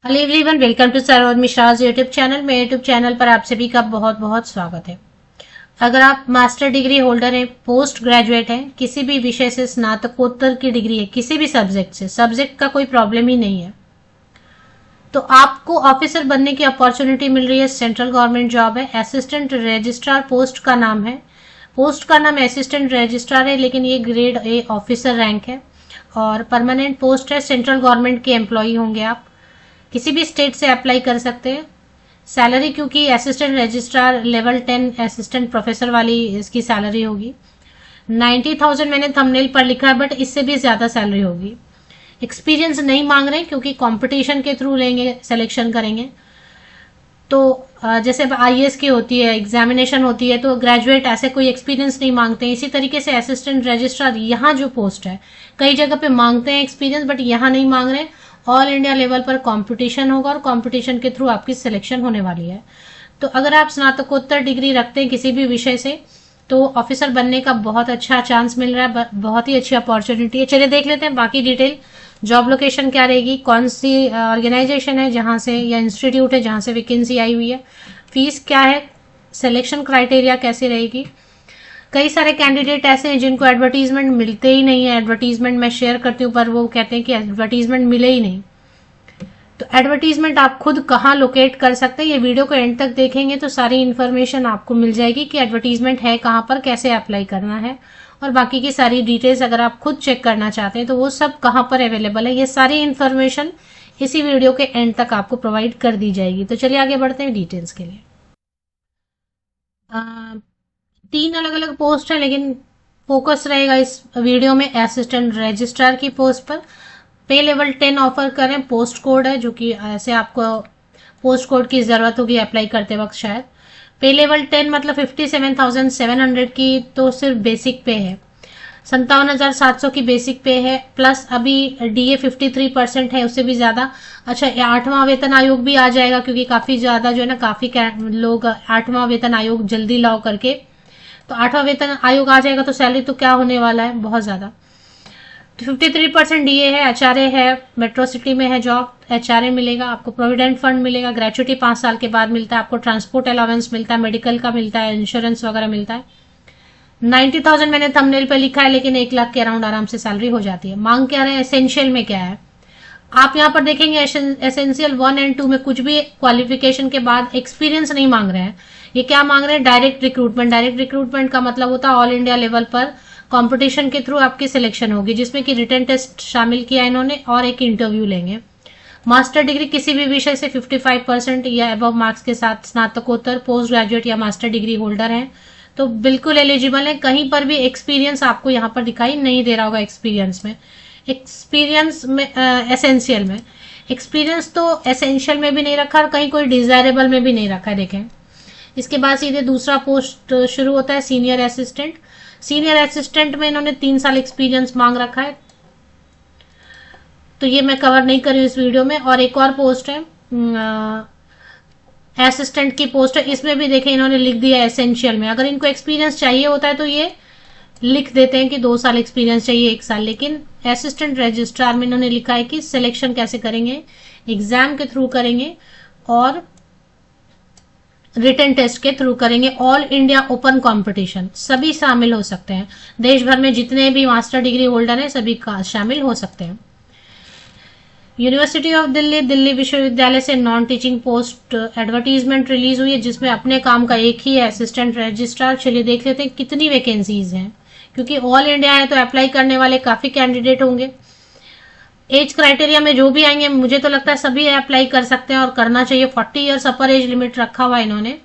Hello everyone, welcome to Saroj Mishra's YouTube channel. मेरे YouTube channel पर आप सभी का बहुत बहुत स्वागत है। अगर आप मास्टर डिग्री होल्डर हैं, पोस्ट ग्रेजुएट हैं, किसी भी विषय से स्नातकोत्तर की डिग्री है, किसी भी सब्जेक्ट से, सब्जेक्ट का कोई प्रॉब्लम ही नहीं है, तो आपको ऑफिसर बनने की अपॉर्चुनिटी मिल रही है। सेंट्रल गवर्नमेंट जॉब है, असिस्टेंट रजिस्ट्रार पोस्ट का नाम है। पोस्ट का नाम असिस्टेंट रजिस्ट्रार है, लेकिन ये ग्रेड ए ऑफिसर रैंक है और परमानेंट पोस्ट है। सेंट्रल गवर्नमेंट के एम्प्लॉई होंगे आप, किसी भी स्टेट से अप्लाई कर सकते हैं। सैलरी क्योंकि assistant registrar level 10 assistant professor वाली इसकी सैलरी होगी। 90,000 मैंने थंबनेल पर लिखा है, बट इससे भी ज्यादा सैलरी होगी। एक्सपीरियंस नहीं मांग रहे क्योंकि कंपटीशन के थ्रू लेंगे, सिलेक्शन करेंगे। तो जैसे आईएएस की होती है, एग्जामिनेशन होती है, तो ग्रेजुएट ऐसे कोई एक्सपीरियंस नहीं मांगते हैं। इसी तरीके से असिस्टेंट रजिस्ट्रार यहाँ जो पोस्ट है, कई जगह पे मांगते हैं एक्सपीरियंस, बट यहाँ नहीं मांग रहे। ऑल इंडिया लेवल पर कंपटीशन होगा और कंपटीशन के थ्रू आपकी सिलेक्शन होने वाली है। तो अगर आप स्नातकोत्तर डिग्री रखते हैं किसी भी विषय से, तो ऑफिसर बनने का बहुत अच्छा चांस मिल रहा है, बहुत ही अच्छी अपॉर्चुनिटी है। चलिए देख लेते हैं बाकी डिटेल। जॉब लोकेशन क्या रहेगी, कौन सी ऑर्गेनाइजेशन है जहां से, या इंस्टीट्यूट है जहां से वैकेंसी आई हुई है, फीस क्या है, सिलेक्शन क्राइटेरिया कैसी रहेगी। कई सारे कैंडिडेट ऐसे हैं जिनको एडवर्टीजमेंट मिलते ही नहीं है। एडवर्टीजमेंट मैं शेयर करती हूँ, पर वो कहते हैं कि एडवर्टीजमेंट मिले ही नहीं। तो एडवर्टीजमेंट आप खुद कहाँ लोकेट कर सकते हैं, ये वीडियो को एंड तक देखेंगे तो सारी इन्फॉर्मेशन आपको मिल जाएगी कि एडवर्टीजमेंट है कहाँ पर, कैसे अप्लाई करना है, और बाकी की सारी डिटेल्स अगर आप खुद चेक करना चाहते हैं तो वो सब कहाँ पर अवेलेबल है। ये सारी इन्फॉर्मेशन इसी वीडियो के एंड तक आपको प्रोवाइड कर दी जाएगी। तो चलिए आगे बढ़ते हैं डिटेल्स के लिए। 3 अलग अलग पोस्ट है, लेकिन फोकस रहेगा इस वीडियो में असिस्टेंट रजिस्ट्रार की पोस्ट पर। पे लेवल 10 ऑफर करें, पोस्ट कोड है, जो कि ऐसे आपको पोस्ट कोड की जरूरत होगी अप्लाई करते वक्त शायद। पे लेवल 10 मतलब 57,700 की तो सिर्फ बेसिक पे है। 57,700 की बेसिक पे है, प्लस अभी डीए 53% है, उससे भी ज्यादा। अच्छा, 8वां वेतन आयोग भी आ जाएगा, क्योंकि काफी ज्यादा जो है ना, काफी लोग 8वां वेतन आयोग जल्दी लाओ करके, तो 8वां वेतन आयोग आ जाएगा तो सैलरी तो क्या होने वाला है, बहुत ज्यादा। 53% डीए है, एचआरए है, मेट्रो सिटी में है जॉब, एचआरए मिलेगा आपको, प्रोविडेंट फंड मिलेगा, ग्रेचुटी 5 साल के बाद मिलता है आपको, ट्रांसपोर्ट अलाउंस मिलता है, मेडिकल का मिलता है, इंश्योरेंस वगैरह मिलता है। 90,000 मैंने थंबनेल पे लिखा है, लेकिन 1 लाख के अराउंड आराम से सैलरी हो जाती है। मांग क्या रहे, एसेंशियल में क्या है आप यहाँ पर देखेंगे, एसेंशियल 1 एंड 2 में कुछ भी क्वालिफिकेशन के बाद एक्सपीरियंस नहीं मांग रहे हैं। ये क्या मांग रहे हैं, डायरेक्ट रिक्रूटमेंट। डायरेक्ट रिक्रूटमेंट का मतलब होता है ऑल इंडिया लेवल पर कंपटीशन के थ्रू आपकी सिलेक्शन होगी, जिसमें कि रिटन टेस्ट शामिल किया इन्होंने और एक इंटरव्यू लेंगे। मास्टर डिग्री किसी भी विषय से 55% या अबव मार्क्स के साथ स्नातकोत्तर, पोस्ट ग्रेजुएट या मास्टर डिग्री होल्डर हैं तो बिल्कुल एलिजिबल है। कहीं पर भी एक्सपीरियंस आपको यहाँ पर दिखाई नहीं दे रहा होगा। एक्सपीरियंस में एसेंशियल में, एक्सपीरियंस तो एसेंशियल में भी नहीं रखा और कहीं कोई डिजायरेबल में भी नहीं रखा है। देखें, इसके बाद सीधे दूसरा पोस्ट शुरू होता है, सीनियर असिस्टेंट। सीनियर असिस्टेंट में इन्होंने 3 साल एक्सपीरियंस मांग रखा है, तो ये मैं कवर नहीं करी इस वीडियो में। और एक और पोस्ट है असिस्टेंट की पोस्ट है, इसमें भी देखें इन्होंने लिख दिया एसेंशियल में। अगर इनको एक्सपीरियंस चाहिए होता है तो ये लिख देते हैं कि 2 साल एक्सपीरियंस चाहिए, 1 साल, लेकिन असिस्टेंट रजिस्ट्रार में इन्होंने लिखा है कि सिलेक्शन कैसे करेंगे, एग्जाम के थ्रू करेंगे और रिटन टेस्ट के थ्रू करेंगे। ऑल इंडिया ओपन कंपटीशन, सभी शामिल हो सकते हैं। देश भर में जितने भी मास्टर डिग्री होल्डर हैं सभी शामिल हो सकते हैं। यूनिवर्सिटी ऑफ दिल्ली, दिल्ली विश्वविद्यालय से non teaching post advertisement release हुई है, जिसमें अपने काम का एक ही है, असिस्टेंट रजिस्ट्रार। चलिए देख लेते हैं कितनी वैकेंसीज हैं, क्योंकि ऑल इंडिया है तो अप्लाई करने वाले काफी कैंडिडेट होंगे। एज क्राइटेरिया में जो भी आएंगे, मुझे तो लगता है सभी अप्लाई कर सकते हैं और करना चाहिए। 40 ईयर्स अपर एज लिमिट रखा हुआ है इन्होंने।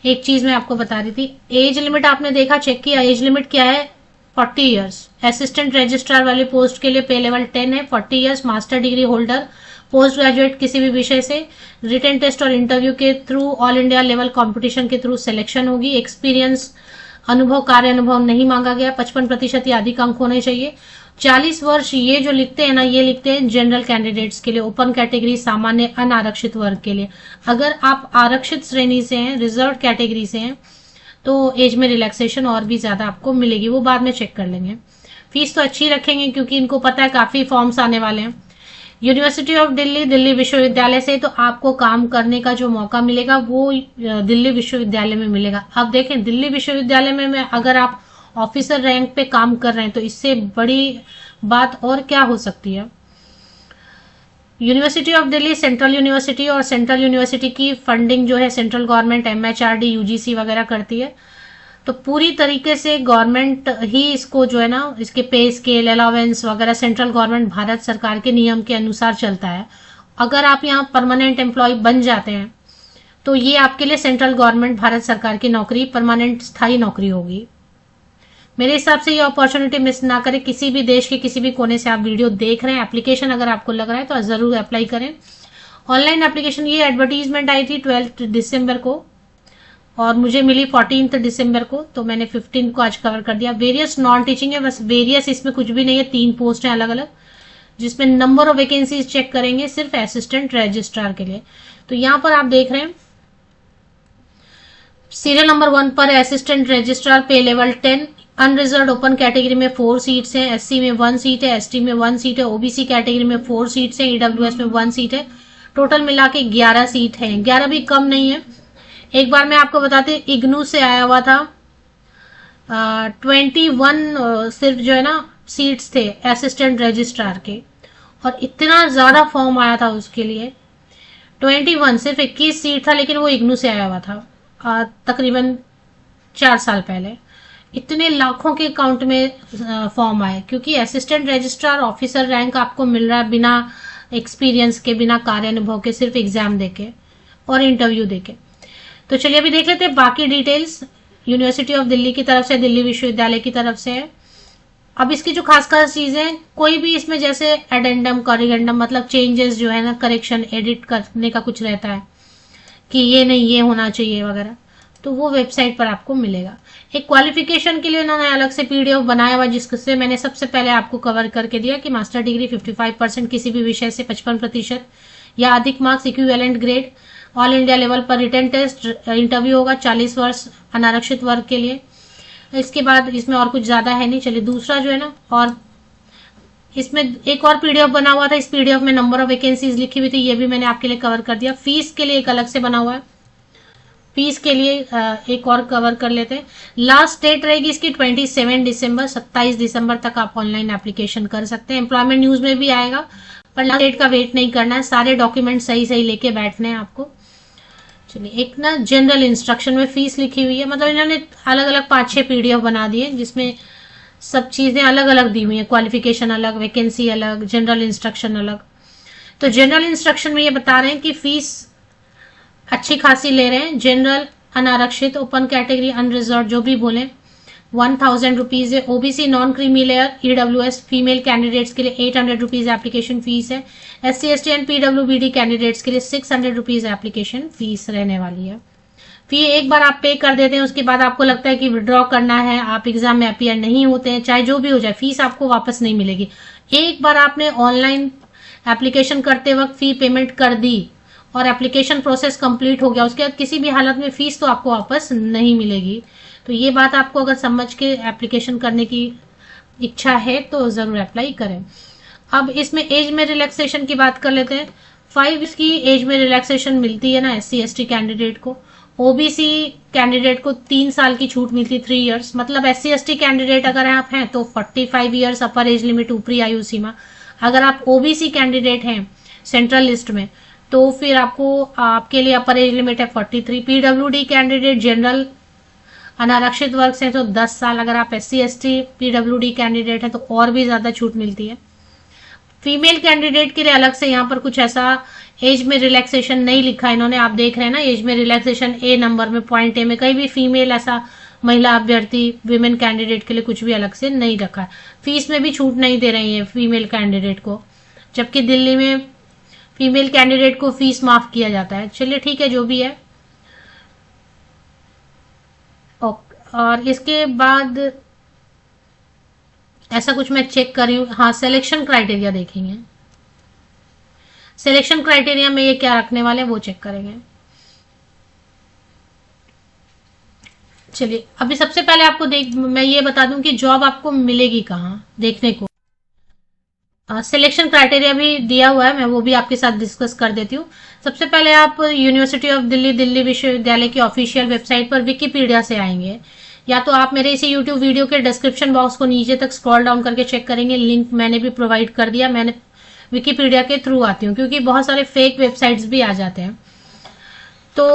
एक चीज मैं आपको बता रही थी, एज लिमिट आपने देखा, चेक किया, एज लिमिट क्या है, 40 ईयर्स। असिस्टेंट रजिस्ट्रार वाले पोस्ट के लिए पे लेवल 10 है, 40 years, master degree holder, post graduate किसी भी विषय से, रिटन टेस्ट और इंटरव्यू के through all India level competition के थ्रू सिलेक्शन होगी। एक्सपीरियंस, अनुभव, कार्य अनुभव नहीं मांगा गया। 55% या अधिक अंक होने चाहिए। 40 वर्ष ये जो लिखते हैं ना, ये लिखते हैं जनरल कैंडिडेट्स के लिए, ओपन कैटेगरी, सामान्य अनारक्षित वर्ग के लिए। अगर आप आरक्षित श्रेणी से हैं, रिजर्व कैटेगरी से हैं, तो एज में रिलैक्सेशन और भी ज्यादा आपको मिलेगी, वो बाद में चेक कर लेंगे। फीस तो अच्छी रखेंगे क्योंकि इनको पता है काफी फॉर्म्स आने वाले हैं। यूनिवर्सिटी ऑफ दिल्ली, दिल्ली विश्वविद्यालय से तो आपको काम करने का जो मौका मिलेगा वो दिल्ली विश्वविद्यालय में मिलेगा। अब देखें, दिल्ली विश्वविद्यालय में अगर आप ऑफिसर रैंक पे काम कर रहे हैं तो इससे बड़ी बात और क्या हो सकती है। University of Delhi central university, और सेंट्रल यूनिवर्सिटी की फंडिंग जो है सेंट्रल गवर्नमेंट MHRD UGC वगैरह करती है। तो पूरी तरीके से गवर्नमेंट ही इसको जो है ना, इसके पे स्केल, अलावेंस वगैरह सेंट्रल गवर्नमेंट भारत सरकार के नियम के अनुसार चलता है। अगर आप यहाँ परमानेंट एम्प्लॉय बन जाते हैं तो ये आपके लिए सेंट्रल गवर्नमेंट भारत सरकार की नौकरी, परमानेंट स्थायी नौकरी होगी। मेरे हिसाब से ये अपॉर्चुनिटी मिस ना करें। किसी भी देश के किसी भी कोने से आप वीडियो देख रहे हैं, एप्लीकेशन अगर आपको लग रहा है तो जरूर अप्लाई करें। ऑनलाइन एप्लीकेशन, ये एडवर्टीजमेंट आई थी 12 दिसंबर को और मुझे मिली 14 दिसंबर को, तो मैंने 15 को आज कवर कर दिया। वेरियस नॉन टीचिंग है, बस वेरियस इसमें कुछ भी नहीं है, 3 पोस्ट हैं अलग अलग, जिसमें नंबर ऑफ वैकेंसीज चेक करेंगे सिर्फ असिस्टेंट रजिस्ट्रार के लिए। तो यहां पर आप देख रहे हैं सीरियल नंबर 1 पर असिस्टेंट रजिस्ट्रार, पे लेवल 10, अनरिजर्व ओपन कैटेगरी में 4 सीट्स हैं, SC में 1 सीट है, ST में 1 सीट है, OBC कैटेगरी में 4 सीट्स हैं, EWS में 1 सीट है। टोटल मिला के 11 सीट है। 11 भी कम नहीं है। एक बार मैं आपको बताती हूँ, इग्नू से आया हुआ था 21 सिर्फ जो है ना सीट्स थे असिस्टेंट रजिस्ट्रार के, और इतना ज्यादा फॉर्म आया था उसके लिए। 21 सिर्फ 21 सीट था, लेकिन वो इग्नू से आया हुआ था तकरीबन 4 साल पहले। इतने लाखों के अकाउंट में फॉर्म आए, क्योंकि असिस्टेंट रजिस्ट्रार ऑफिसर रैंक आपको मिल रहा है बिना एक्सपीरियंस के, बिना कार्यानुभव के, सिर्फ एग्जाम देके और इंटरव्यू देके। तो चलिए अभी देख लेते हैं बाकी डिटेल्स। यूनिवर्सिटी ऑफ दिल्ली की तरफ से, दिल्ली विश्वविद्यालय की तरफ से है। अब इसकी जो खास खास चीजें, कोई भी इसमें जैसे एडेंडम, कॉरिगेंडम, मतलब चेंजेस जो है ना, करेक्शन, एडिट करने का कुछ रहता है कि ये नहीं ये होना चाहिए वगैरह, तो वो वेबसाइट पर आपको मिलेगा। एक क्वालिफिकेशन के लिए उन्होंने अलग से PDF बनाया हुआ, जिससे मैंने सबसे पहले आपको कवर करके दिया कि मास्टर डिग्री 55%, किसी भी विषय से 55% या अधिक marks, equivalent grade, all India level पर रिटन टेस्ट, इंटरव्यू होगा 40 वर्ष अनारक्षित वर्ग के लिए। इसके बाद इसमें और कुछ ज्यादा है नहीं। चलिए दूसरा जो है ना, और इसमें एक और PDF बना हुआ था, इस PDF में नंबर ऑफ वैकेंसीज लिखी हुई थी, ये भी मैंने आपके लिए कवर कर दिया। फीस के लिए एक अलग से बना हुआ है, फीस के लिए एक और कवर कर लेते हैं। लास्ट डेट रहेगी इसकी 27 दिसंबर, 27 दिसंबर तक आप ऑनलाइन एप्लीकेशन कर सकते हैं। एम्प्लॉयमेंट न्यूज में भी आएगा, पर लास्ट डेट का वेट नहीं करना है, सारे डॉक्यूमेंट सही सही लेके बैठने हैं आपको। चलिए, एक ना जनरल इंस्ट्रक्शन में फीस लिखी हुई है, मतलब इन्होंने अलग अलग 5-6 PDF बना दिए, जिसमें सब चीजें अलग अलग दी हुई है, क्वालिफिकेशन अलग, वैकेंसी अलग, जनरल इंस्ट्रक्शन अलग। तो जनरल इंस्ट्रक्शन में ये बता रहे हैं कि फीस अच्छी खासी ले रहे हैं। जनरल, अनारक्षित, ओपन कैटेगरी, अनरिजर्व, जो भी बोले, 1000 रुपीज है। OBC non creamy layer, EWS female candidates के लिए 800 रुपीज एप्लीकेशन फीस है। SC ST and PWBD candidates के लिए 600 रुपीज एप्लीकेशन फीस रहने वाली है। फी एक बार आप पे कर देते हैं, उसके बाद आपको लगता है कि विड्रॉ करना है, आप एग्जाम में अपीयर नहीं होते हैं, चाहे जो भी हो जाए, फीस आपको वापस नहीं मिलेगी। एक बार आपने ऑनलाइन एप्लीकेशन करते वक्त फी पेमेंट कर दी और एप्लीकेशन प्रोसेस कंप्लीट हो गया, उसके बाद किसी भी हालत में फीस तो आपको वापस नहीं मिलेगी। तो ये बात आपको अगर समझ के एप्लीकेशन करने की इच्छा है तो जरूर अप्लाई करें। अब इसमें एज में रिलैक्सेशन की बात कर लेते हैं। 5 की एज में रिलैक्सेशन मिलती है ना SC ST कैंडिडेट को। OBC कैंडिडेट को 3 साल की छूट मिलती है, 3 इयर्स। मतलब SC ST कैंडिडेट अगर आप हैं तो 45 इयर्स अपर एज लिमिट, ऊपरी आयु सीमा। अगर आप OBC कैंडिडेट हैं सेंट्रल लिस्ट में तो फिर आपके लिए अपर एज लिमिट है 43। PWD कैंडिडेट जनरल अनारक्षित वर्ग से तो 10 साल। अगर आप SC ST PWD कैंडिडेट है तो और भी ज्यादा छूट मिलती है। फीमेल कैंडिडेट के लिए अलग से यहाँ पर कुछ ऐसा एज में रिलैक्सेशन नहीं लिखा इन्होंने, आप देख रहे हैं ना, एज में रिलैक्सेशन A नंबर में, पॉइंट A में, कहीं भी फीमेल ऐसा महिला अभ्यर्थी विमेन कैंडिडेट के लिए कुछ भी अलग से नहीं रखा है। फीस में भी छूट नहीं दे रही है फीमेल कैंडिडेट को, जबकि दिल्ली में फीमेल कैंडिडेट को फीस माफ किया जाता है। चलिए ठीक है, जो भी है। और इसके बाद ऐसा कुछ मैं चेक कर रही हूँ, हाँ, सिलेक्शन क्राइटेरिया देखेंगे। सिलेक्शन क्राइटेरिया में ये क्या रखने वाले हैं वो चेक करेंगे। चलिए, अभी सबसे पहले आपको मैं ये बता दूं कि जॉब आपको मिलेगी कहाँ देखने को। सिलेक्शन क्राइटेरिया भी दिया हुआ है, मैं वो भी आपके साथ डिस्कस कर देती हूँ। सबसे पहले आप यूनिवर्सिटी ऑफ दिल्ली दिल्ली विश्वविद्यालय की ऑफिशियल वेबसाइट पर विकिपीडिया से आएंगे, या तो आप मेरे इसी यूट्यूब वीडियो के डिस्क्रिप्शन बॉक्स को नीचे तक स्क्रॉल डाउन करके चेक करेंगे, लिंक मैंने भी प्रोवाइड कर दिया। मैंने विकिपीडिया के थ्रू आती हूँ क्योंकि बहुत सारे फेक वेबसाइट्स भी आ जाते हैं। तो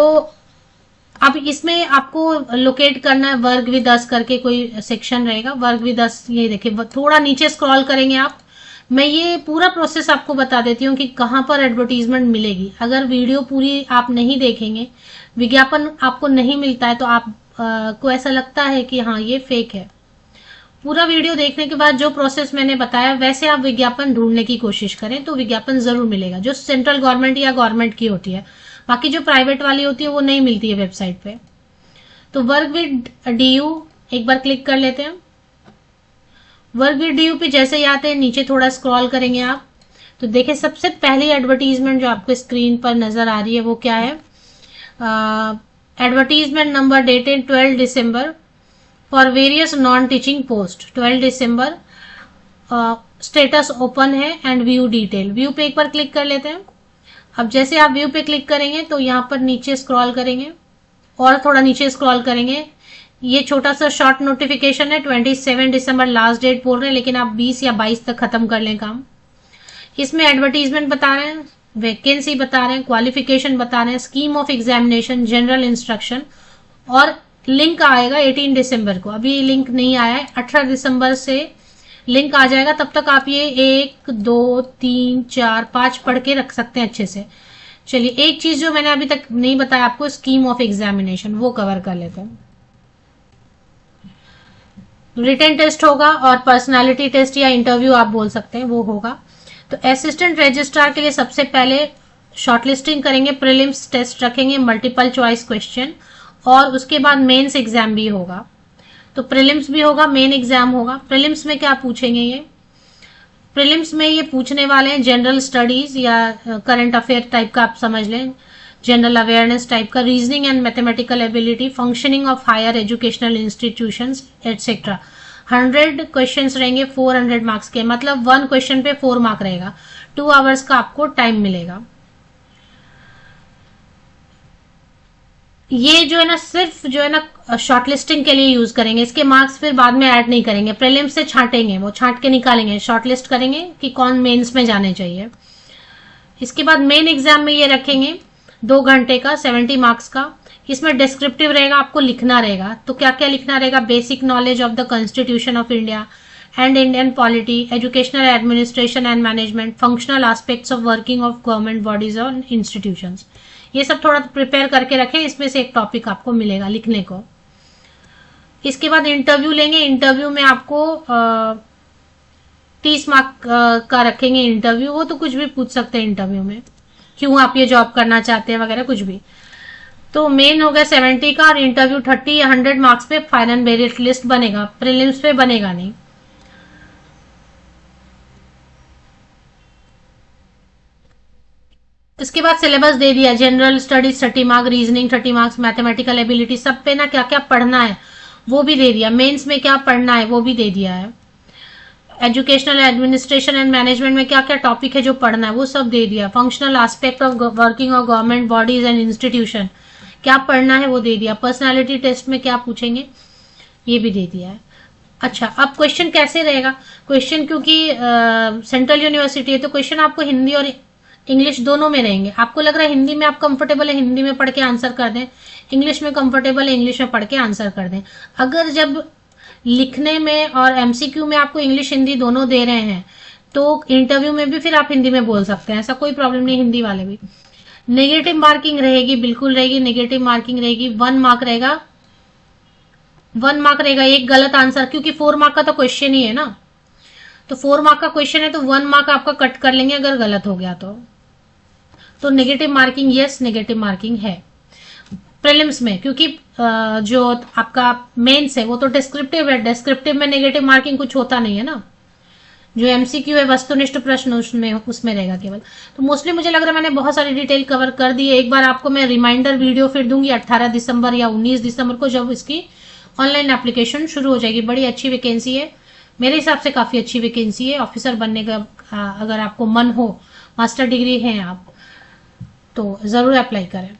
अब इसमें आपको लोकेट करना है वर्ग विद अस करके कोई सेक्शन रहेगा, वर्ग विद अस, ये देखिए थोड़ा नीचे स्क्रॉल करेंगे आप। मैं ये पूरा प्रोसेस आपको बता देती हूँ कि कहाँ पर एडवर्टीजमेंट मिलेगी। अगर वीडियो पूरी आप नहीं देखेंगे, विज्ञापन आपको नहीं मिलता है, तो आप को ऐसा लगता है कि हाँ ये फेक है। पूरा वीडियो देखने के बाद जो प्रोसेस मैंने बताया वैसे आप विज्ञापन ढूंढने की कोशिश करें तो विज्ञापन जरूर मिलेगा, जो सेंट्रल गवर्नमेंट या गवर्नमेंट की होती है। बाकी जो प्राइवेट वाली होती है वो नहीं मिलती है वेबसाइट पे। तो वर्क विद डीयू एक बार क्लिक कर लेते हैं। वर्क विद डीयू पे जैसे ही आते हैं नीचे थोड़ा स्क्रॉल करेंगे आप, तो देखिए सबसे पहली एडवर्टीजमेंट जो आपको स्क्रीन पर नजर आ रही है वो क्या है, advertisement number dated 12 December for various non teaching post. 12 December, status open है एंड व्यू डिटेल। व्यू पे एक बार क्लिक कर लेते हैं। अब जैसे आप व्यू पे क्लिक करेंगे तो यहाँ पर नीचे स्क्रॉल करेंगे और थोड़ा नीचे स्क्रॉल करेंगे, ये छोटा सा शॉर्ट नोटिफिकेशन है, 27 दिसंबर लास्ट डेट बोल रहे हैं, लेकिन आप 20 या 22 तक खत्म कर लें काम। इसमें एडवर्टीजमेंट बता रहे हैं, वैकेंसी बता रहे हैं, क्वालिफिकेशन बता रहे हैं, scheme of examination, general instruction, और लिंक आएगा 18 दिसंबर को। अभी लिंक नहीं आया है, 18 दिसंबर से लिंक आ जाएगा। तब तक आप ये 1 2 3 4 5 पढ़ के रख सकते हैं अच्छे से। चलिए एक चीज जो मैंने अभी तक नहीं बताया आपको, स्कीम ऑफ एग्जामिनेशन, वो कवर कर लेते हैं। रिटन टेस्ट होगा और पर्सनालिटी टेस्ट या इंटरव्यू आप बोल सकते हैं, वो होगा। तो असिस्टेंट रजिस्ट्रार के लिए सबसे पहले शॉर्टलिस्टिंग करेंगे, प्रीलिम्स टेस्ट रखेंगे, मल्टीपल चॉइस क्वेश्चन, और उसके बाद मेंस एग्जाम भी होगा। तो प्रीलिम्स भी होगा, मेन एग्जाम होगा। प्रीलिम्स में क्या पूछेंगे, ये प्रीलिम्स में ये पूछने वाले हैं जनरल स्टडीज या करंट अफेयर टाइप का आप समझ लें, जनरल अवेयरनेस टाइप का, reasoning and mathematical ability, functioning of higher educational institutions etcetera. 100 questions रहेंगे 400 मार्क्स के, मतलब 1 क्वेश्चन पे 4 मार्क रहेगा। 2 आवर्स का आपको टाइम मिलेगा। ये जो है ना सिर्फ जो है ना शॉर्टलिस्टिंग के लिए यूज करेंगे, इसके मार्क्स फिर बाद में ऐड नहीं करेंगे, प्रीलिम्स से छांटेंगे, वो छांट के निकालेंगे, शॉर्टलिस्ट करेंगे कि कौन मेंस में जाने चाहिए। इसके बाद मेन एग्जाम में ये रखेंगे 2 घंटे का 70 मार्क्स का। इसमें डिस्क्रिप्टिव रहेगा, आपको लिखना रहेगा। तो क्या क्या लिखना रहेगा, basic knowledge of the constitution of India and Indian polity, educational administration and management, functional aspects of working of government bodies और इंस्टीट्यूशंस। ये सब थोड़ा प्रिपेयर करके रखें, इसमें से एक टॉपिक आपको मिलेगा लिखने को। इसके बाद इंटरव्यू लेंगे। इंटरव्यू में आपको 30 मार्क का रखेंगे इंटरव्यू। वो तो कुछ भी पूछ सकते हैं इंटरव्यू में, क्यों आप ये जॉब करना चाहते हैं वगैरह कुछ भी। तो मेन हो गया 70 का, और इंटरव्यू 30 या 100 मार्क्स पे फाइनल मेरिट लिस्ट बनेगा, प्रीलिम्स पे बनेगा नहीं। इसके बाद सिलेबस दे दिया, general studies 30 marks, reasoning 30 marks, mathematical ability, सब पे ना क्या क्या पढ़ना है वो भी दे दिया, मेंस में क्या पढ़ना है वो भी दे दिया है, एजुकेशनल एडमिनिस्ट्रेशन एंड मैनेजमेंट में क्या क्या टॉपिक है जो पढ़ना है वो सब दे दिया, functional aspect of working of government bodies and institution क्या पढ़ना है वो दे दिया, पर्सनालिटी टेस्ट में क्या पूछेंगे ये भी दे दिया है। अच्छा, अब क्वेश्चन कैसे रहेगा, क्वेश्चन क्योंकि सेंट्रल यूनिवर्सिटी है तो क्वेश्चन आपको हिंदी और इंग्लिश दोनों में रहेंगे। आपको लग रहा है हिंदी में आप कंफर्टेबल है, हिंदी में पढ़ के आंसर कर दें, इंग्लिश में कंफर्टेबल है, इंग्लिश में पढ़ के आंसर कर दें। अगर जब लिखने में और एमसीक्यू में आपको इंग्लिश हिंदी दोनों दे रहे हैं तो इंटरव्यू में भी फिर आप हिंदी में बोल सकते हैं, ऐसा कोई प्रॉब्लम नहीं, हिंदी वाले भी। नेगेटिव मार्किंग रहेगी, बिल्कुल रहेगी, नेगेटिव मार्किंग रहेगी। 1 मार्क रहेगा, 1 मार्क रहेगा एक गलत आंसर, क्योंकि 4 मार्क का तो क्वेश्चन ही है ना, तो 4 मार्क का क्वेश्चन है तो 1 मार्क आपका कट कर लेंगे अगर गलत हो गया तो negative marking, yes negative marking है प्रीलिम्स में, क्योंकि जो आपका मेंस है वो तो डिस्क्रिप्टिव है, डिस्क्रिप्टिव में नेगेटिव मार्किंग कुछ होता नहीं है ना, जो एमसीक्यू है वस्तुनिष्ठ प्रश्न उसमें रहेगा केवल। तो मोस्टली मुझे लग रहा है मैंने बहुत सारी डिटेल कवर कर दी है। एक बार आपको मैं रिमाइंडर वीडियो फिर दूंगी 18 दिसंबर या 19 दिसंबर को, जब इसकी ऑनलाइन एप्लीकेशन शुरू हो जाएगी। बड़ी अच्छी वैकेंसी है, मेरे हिसाब से काफी अच्छी वैकेंसी है, ऑफिसर बनने का अगर आपको मन हो, मास्टर डिग्री है आप, तो ज़रूर अप्लाई करें।